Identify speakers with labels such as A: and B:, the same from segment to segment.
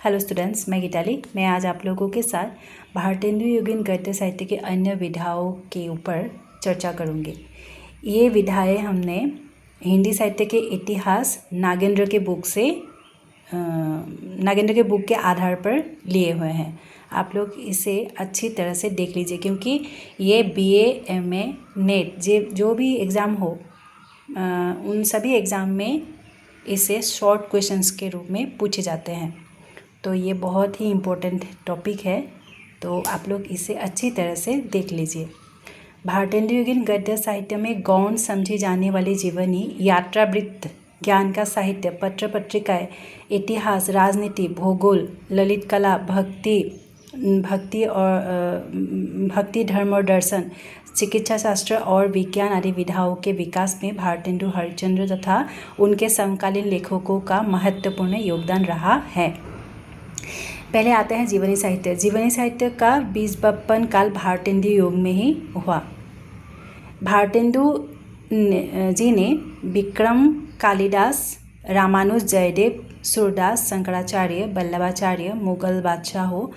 A: Hello students, मैं गीताली। मैं आज आप लोगों के साथ भारतेंदु युगीन गद्य साहित्य के अन्य विधाओं के ऊपर चर्चा करूंगी। ये विधाएं हमने हिंदी साहित्य के इतिहास नागेंद्र के बुक के आधार पर लिए हुए हैं। आप लोग इसे अच्छी तरह से देख लीजिए, क्योंकि ये BA, MA, नेट जो भी एग्ज़ाम हो उन सभी एग्ज़ाम में इसे शॉर्ट क्वेश्चंस के रूप में पूछे जाते हैं। तो ये बहुत ही इम्पोर्टेंट टॉपिक है, तो आप लोग इसे अच्छी तरह से देख लीजिए। भारतेंदु युगीन गद्य साहित्य में गौण समझी जाने वाली जीवनी, यात्रावृत्त, ज्ञान का साहित्य, पत्र पत्रिकाएँ, इतिहास, राजनीति, भूगोल, ललित कला, भक्ति धर्म और दर्शन, चिकित्सा शास्त्र और विज्ञान आदि विधाओं के विकास में भारतेंदु हरिश्चंद्र तथा उनके समकालीन लेखकों का महत्वपूर्ण योगदान रहा है। पहले आते हैं जीवनी साहित्य। जीवनी साहित्य का बीजबपन काल भारतेंदु युग में ही हुआ। भारतेंदु जी ने विक्रम, कालिदास, रामानुज, जयदेव, सूरदास, शंकराचार्य, वल्लभाचार्य, मुगल बादशाहों,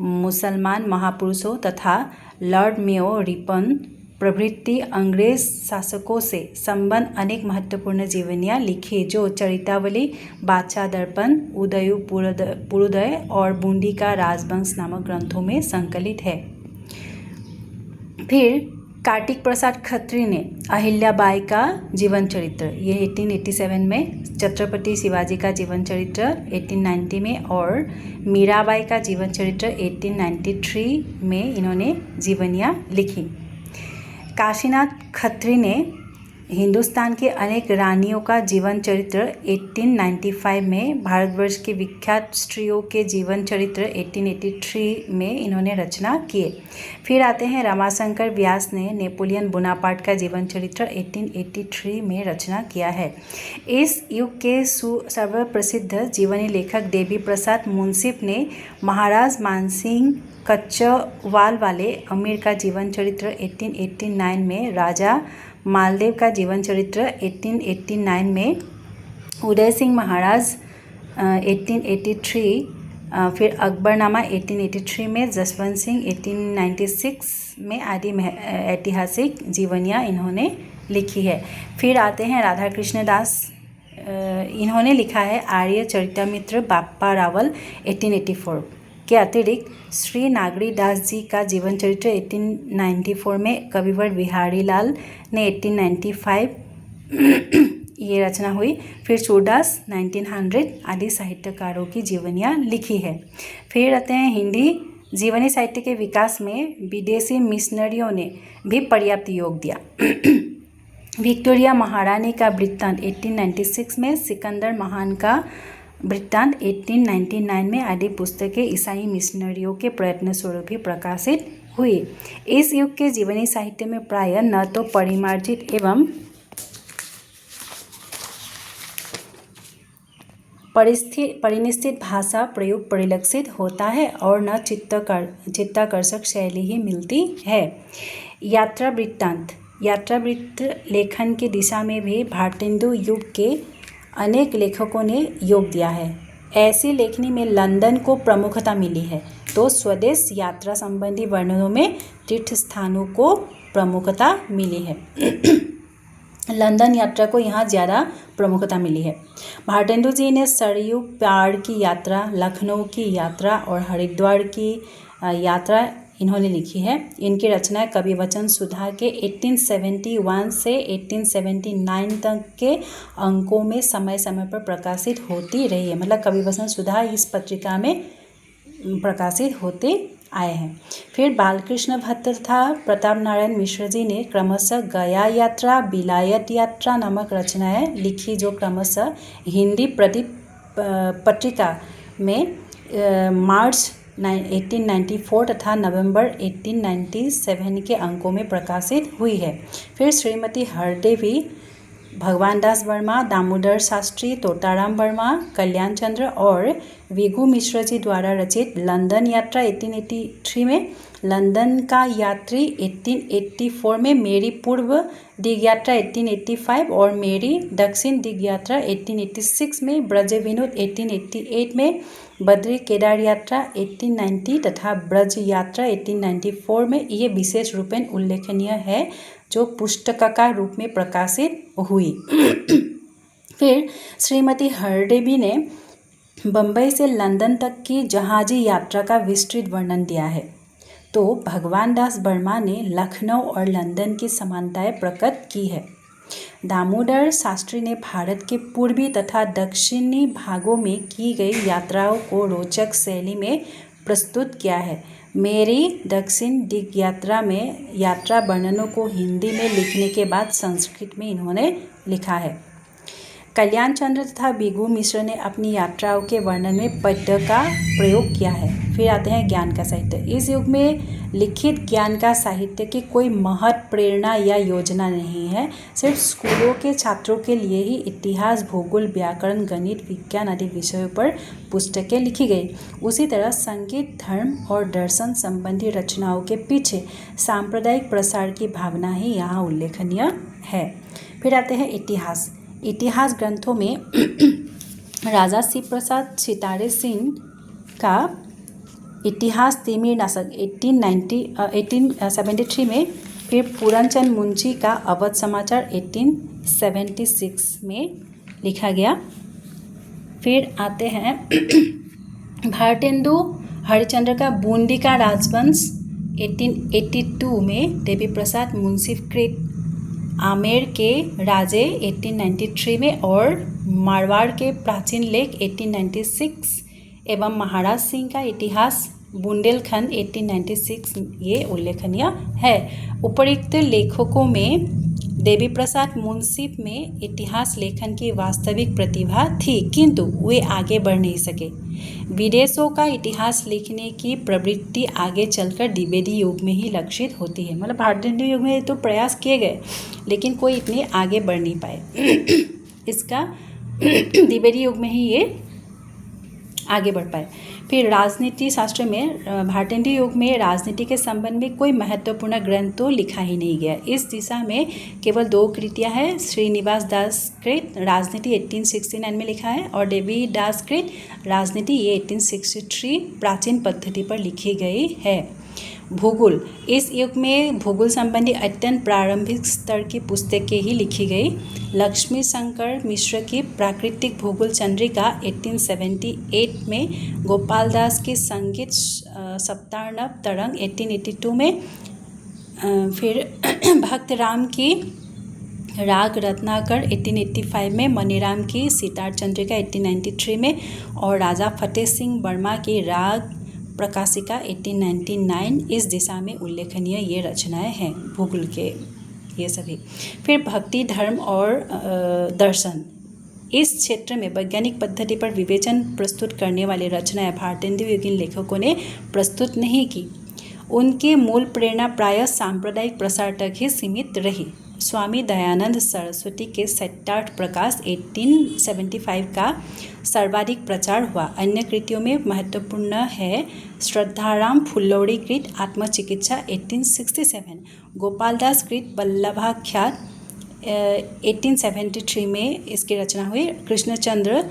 A: मुसलमान महापुरुषों तथा लॉर्ड मेयो, रिपन प्रभृति अंग्रेज शासकों से संबंध अनेक महत्वपूर्ण जीवनियाँ लिखी, जो चरितावली, बादशाह दर्पण, उदयू पूर्वोदय और बूंदी का राजवंश नामक ग्रंथों में संकलित है। फिर कार्तिक प्रसाद खत्री ने अहिल्याबाई का जीवन चरित्र, ये 1887 में, छत्रपति शिवाजी का जीवन चरित्र 1890 में और मीराबाई का जीवन चरित्र 1893 में इन्होंने जीवनियाँ लिखी। काशीनाथ खत्री ने हिंदुस्तान की अनेक रानियों का जीवन चरित्र 1895 में, भारतवर्ष की विख्यात स्त्रियों के जीवन चरित्र 1883 में इन्होंने रचना किए। फिर आते हैं रमाशंकर व्यास ने नेपोलियन बोनापार्ट का जीवन चरित्र 1883 में रचना किया है। इस युग के सर्वप्रसिद्ध जीवनी लेखक देवी प्रसाद मुंसिफ ने महाराज मानसिंह कच्चवाल वाले अमीर का जीवन चरित्र 1889 में, राजा मालदेव का जीवन चरित्र 1889 में, उदय सिंह महाराज 1883, फिर अकबरनामा 1883 में, जसवंत सिंह 1896 में आदि ऐतिहासिक जीवनियाँ इन्होंने लिखी है। फिर आते हैं राधा कृष्ण दास। इन्होंने लिखा है आर्य चरितमित्र बाप्पा रावल 1884 के अतिरिक्त श्री नागरी दास जी का जीवन चरित्र 1894 में, कविवर बिहारी लाल ने 1895 ये रचना हुई। फिर सूरदास 1900 आदि साहित्यकारों की जीवनियाँ लिखी है। फिर आते हैं हिंदी जीवनी साहित्य के विकास में विदेशी मिशनरियों ने भी पर्याप्त योग दिया। विक्टोरिया महारानी का वृत्तांत 1896 में, सिकंदर महान का वृत्तांत 1899 में आदि पुस्तकें ईसाई मिशनरियों के प्रयत्न स्वरूप भी प्रकाशित हुई। इस युग के जीवनी साहित्य में प्रायः न तो परिमार्जित एवं परिनिश्चित भाषा प्रयोग परिलक्षित होता है और न चित्ताकर्षक शैली ही मिलती है। यात्रावृत्त लेखन की दिशा में भी भारतेंदु युग के अनेक लेखकों ने योग दिया है। ऐसी लेखनी में लंदन को प्रमुखता मिली है, तो स्वदेश यात्रा संबंधी वर्णनों में तीर्थ स्थानों को प्रमुखता मिली है। लंदन यात्रा को यहाँ ज़्यादा प्रमुखता मिली है। भारतेंदु जी ने सरयू पार की यात्रा, लखनऊ की यात्रा और हरिद्वार की यात्रा इन्होंने लिखी है। इनकी रचनाएं कवि वचन सुधा के 1871 से 1879 तक के अंकों में समय समय पर प्रकाशित होती रही है। मतलब कवि वचन सुधा इस पत्रिका में प्रकाशित होते आए हैं। फिर बालकृष्ण भट्ट तथा प्रताप नारायण मिश्र जी ने क्रमशः गया यात्रा, बिलायत यात्रा नामक रचनाएं लिखी, जो क्रमशः हिंदी प्रदीप पत्रिका में मार्च 1894 तथा नवंबर 1897 के अंकों में प्रकाशित हुई है। फिर श्रीमती हरदेवी, भगवान दास वर्मा, दामोदर शास्त्री, तोताराम वर्मा, कल्याण चंद्र और विगु मिश्र जी द्वारा रचित लंदन यात्रा 1883 में, लंदन का यात्री 1884 में, मेरी पूर्व दिग यात्रा 1885 और मेरी दक्षिण दिग यात्रा 1886 में, ब्रज विनोद 1888 में, बद्री केदार यात्रा 1890 तथा ब्रज यात्रा 1894 में। ये विशेष रूपेण उल्लेखनीय है जो पुस्तकाकार रूप में प्रकाशित हुई। फिर श्रीमती हरदेवी ने बम्बई से लंदन तक की जहाजी यात्रा का विस्तृत वर्णन दिया है। तो भगवान दास वर्मा ने लखनऊ और लंदन की समानताएं प्रकट की है। दामोदर शास्त्री ने भारत के पूर्वी तथा दक्षिणी भागों में की गई यात्राओं को रोचक शैली में प्रस्तुत किया है। मेरी दक्षिण दिग यात्रा में यात्रा वर्णनों को हिंदी में लिखने के बाद संस्कृत में इन्होंने लिखा है। कल्याण चंद्र तथा बिगू मिश्र ने अपनी यात्राओं के वर्णन में पद्य का प्रयोग किया है। फिर आते हैं ज्ञान का साहित्य। इस युग में लिखित ज्ञान का साहित्य की कोई महत प्रेरणा या योजना नहीं है। सिर्फ स्कूलों के छात्रों के लिए ही इतिहास, भूगोल, व्याकरण, गणित, विज्ञान आदि विषयों पर पुस्तकें लिखी गई। उसी तरह संगीत, धर्म और दर्शन संबंधी रचनाओं के पीछे सांप्रदायिक प्रसार की भावना ही यहाँ उल्लेखनीय है। फिर आते हैं इतिहास। इतिहास ग्रंथों में राजा शिव प्रसाद सितारे सिंह का इतिहास तिमिर नाशक 1873 में, फिर पूरनचंद मुंशी का अवध समाचार 1876 में लिखा गया। फिर आते हैं भारतेंदु हरिश्चंद्र का बूंदी का राजवंश 1882 में, देवी प्रसाद मुंशीकृत आमेर के राजे 1893 में और मारवाड़ के प्राचीन लेख 1896 एवं महाराज सिंह का इतिहास बुंदेलखंड 1896 ये उल्लेखनीय है। उपर्युक्त लेखकों में देवी प्रसाद मुंशी में इतिहास लेखन की वास्तविक प्रतिभा थी, किंतु वे आगे बढ़ नहीं सके। विदेशों का इतिहास लिखने की प्रवृत्ति आगे चलकर द्विवेदी युग में ही लक्षित होती है। मतलब भारतीय युग में तो प्रयास किए गए लेकिन कोई इतने आगे बढ़ नहीं पाए। इसका द्विवेदी युग में ही ये आगे बढ़ पाए। फिर राजनीति शास्त्र में भारतीय युग में राजनीति के संबंध में कोई महत्वपूर्ण ग्रंथ तो लिखा ही नहीं गया। इस दिशा में केवल 2 कृतियाँ हैं। श्रीनिवास दास कृत राजनीति 1869 में लिखा है और देवी दास कृत राजनीति ये 1863 प्राचीन पद्धति पर लिखी गई है। भूगोल। इस युग में भूगोल संबंधी अत्यंत प्रारंभिक स्तर की पुस्तकें ही लिखी गई। लक्ष्मी शंकर मिश्र की प्राकृतिक भूगोल चंद्रिका 1878 में, गोपाल दास की संगीत सप्तार्णव तरंग 1882 में, फिर भक्त राम की राग रत्नाकर 1885 में, मनीराम की सितार चंद्रिका 1893 में और राजा फतेह सिंह वर्मा की राग प्रकाशिका 1899। इस दिशा में उल्लेखनीय ये रचनाएं हैं भूगोल के ये सभी। फिर भक्ति, धर्म और दर्शन। इस क्षेत्र में वैज्ञानिक पद्धति पर विवेचन प्रस्तुत करने वाली रचनाएं भारतेंदु युगीन लेखकों ने प्रस्तुत नहीं की। उनकी मूल प्रेरणा प्रायः सांप्रदायिक प्रसार तक ही सीमित रही। स्वामी दयानंद सरस्वती के सत्यार्थ प्रकाश 1875 का सर्वाधिक प्रचार हुआ। अन्य कृतियों में महत्वपूर्ण है श्रद्धाराम फुल्लौड़ी कृत आत्मचिकित्सा 1867, गोपाल दास कृत वल्लभाख्यात 1873 में इसकी रचना हुई। कृष्णचंद्र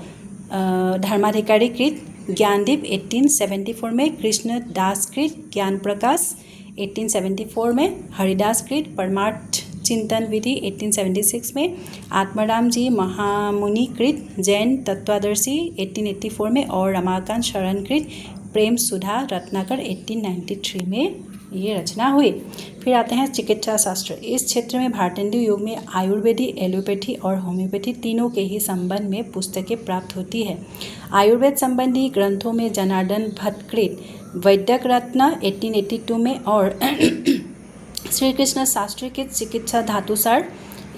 A: धर्माधिकारी कृत ज्ञानदीप 1874 में, कृष्ण दास कृत ज्ञान प्रकाश 1874 में, हरिदास कृत परमार्थ चिंतन विधि 1876 में, आत्माराम जी महामुनि कृत जैन तत्वादर्शी 1884 में और रमाकांत शरण कृत प्रेम सुधा रत्नाकर 1893 में ये रचना हुई। फिर आते हैं चिकित्सा शास्त्र। इस क्षेत्र में भारतेंदु युग में आयुर्वेदी, एलोपैथी और होम्योपैथी तीनों के ही संबंध में पुस्तकें प्राप्त होती है। आयुर्वेद संबंधी ग्रंथों में जनार्दन भट्ट कृत वैद्यक रत्न 1882 में और श्री कृष्ण शास्त्री की चिकित्सा धातुसार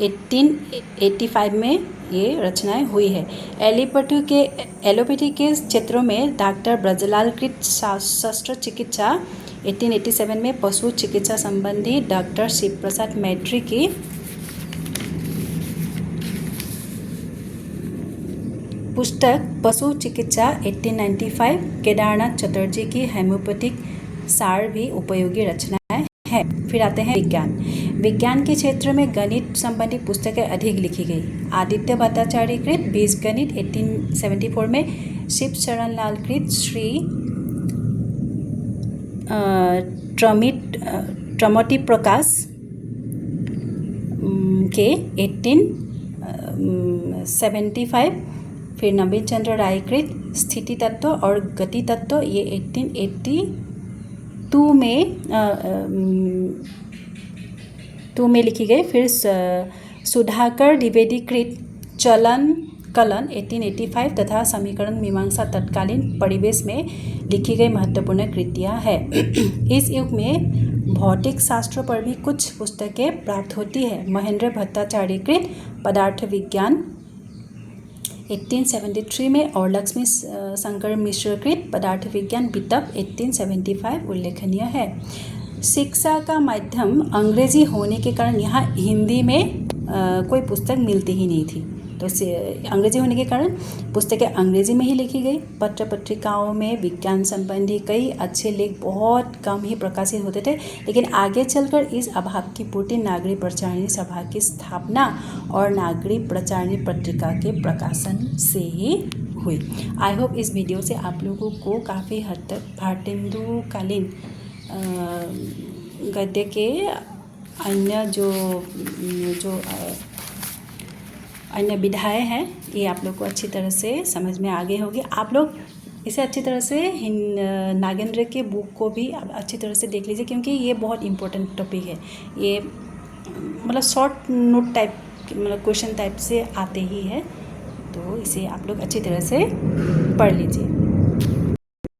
A: 1885 में ये रचनाएं हुई है। एलोपैथी के क्षेत्रों में डॉक्टर ब्रजलाल कृत शस्त्र चिकित्सा 1887 में, पशु चिकित्सा संबंधी डॉक्टर शिव प्रसाद मैत्री की पुस्तक पशु चिकित्सा 1895, केदारनाथ चटर्जी की होम्योपैथिक सार भी उपयोगी रचनाएं हैं। फिर आते हैं विज्ञान। विज्ञान के क्षेत्र में गणित संबंधी पुस्तकें अधिक लिखी गई। आदित्य भट्टाचार्य कृत बीजगणित 1874 में, शिव शरण लाल कृत श्री ट्रमटी प्रकाश के 1875, फिर नवीन चंद्र राय कृत स्थिति तत्व और गति तत्व, ये 1882 में लिखी गई। फिर सुधाकर द्विवेदी कृत चलन कलन 1885 तथा समीकरण मीमांसा तत्कालीन परिवेश में लिखी गई महत्वपूर्ण कृतियाँ है। इस युग में भौतिक शास्त्रों पर भी कुछ पुस्तकें प्राप्त होती है। महेंद्र भट्टाचार्य कृत पदार्थ विज्ञान 1873 में और लक्ष्मी शंकर मिश्र कृत पदार्थ विज्ञान वितप 1875 उल्लेखनीय है। शिक्षा का माध्यम अंग्रेजी होने के कारण यहाँ हिंदी में कोई पुस्तक मिलती ही नहीं थी, तो अंग्रेजी होने के कारण पुस्तकें अंग्रेजी में ही लिखी गई। पत्र पत्रिकाओं में विज्ञान संबंधी कई अच्छे लेख बहुत कम ही प्रकाशित होते थे, लेकिन आगे चलकर इस अभाव की पूर्ति नागरिक प्रचारिणी सभा की स्थापना और नागरिक प्रचारिणी पत्रिका के प्रकाशन से ही हुई। आई होप इस वीडियो से आप लोगों को काफ़ी हद तक भारतेंदुकालीन गद्य के अन्य जो अन्य विधाएँ हैं ये आप लोग को अच्छी तरह से समझ में आ गई होगी। आप लोग इसे अच्छी तरह से नागेंद्र के बुक को भी अच्छी तरह से देख लीजिए, क्योंकि ये बहुत इम्पोर्टेंट टॉपिक है। ये मतलब शॉर्ट नोट टाइप मतलब क्वेश्चन टाइप से आते ही है, तो इसे आप लोग अच्छी तरह से पढ़ लीजिए।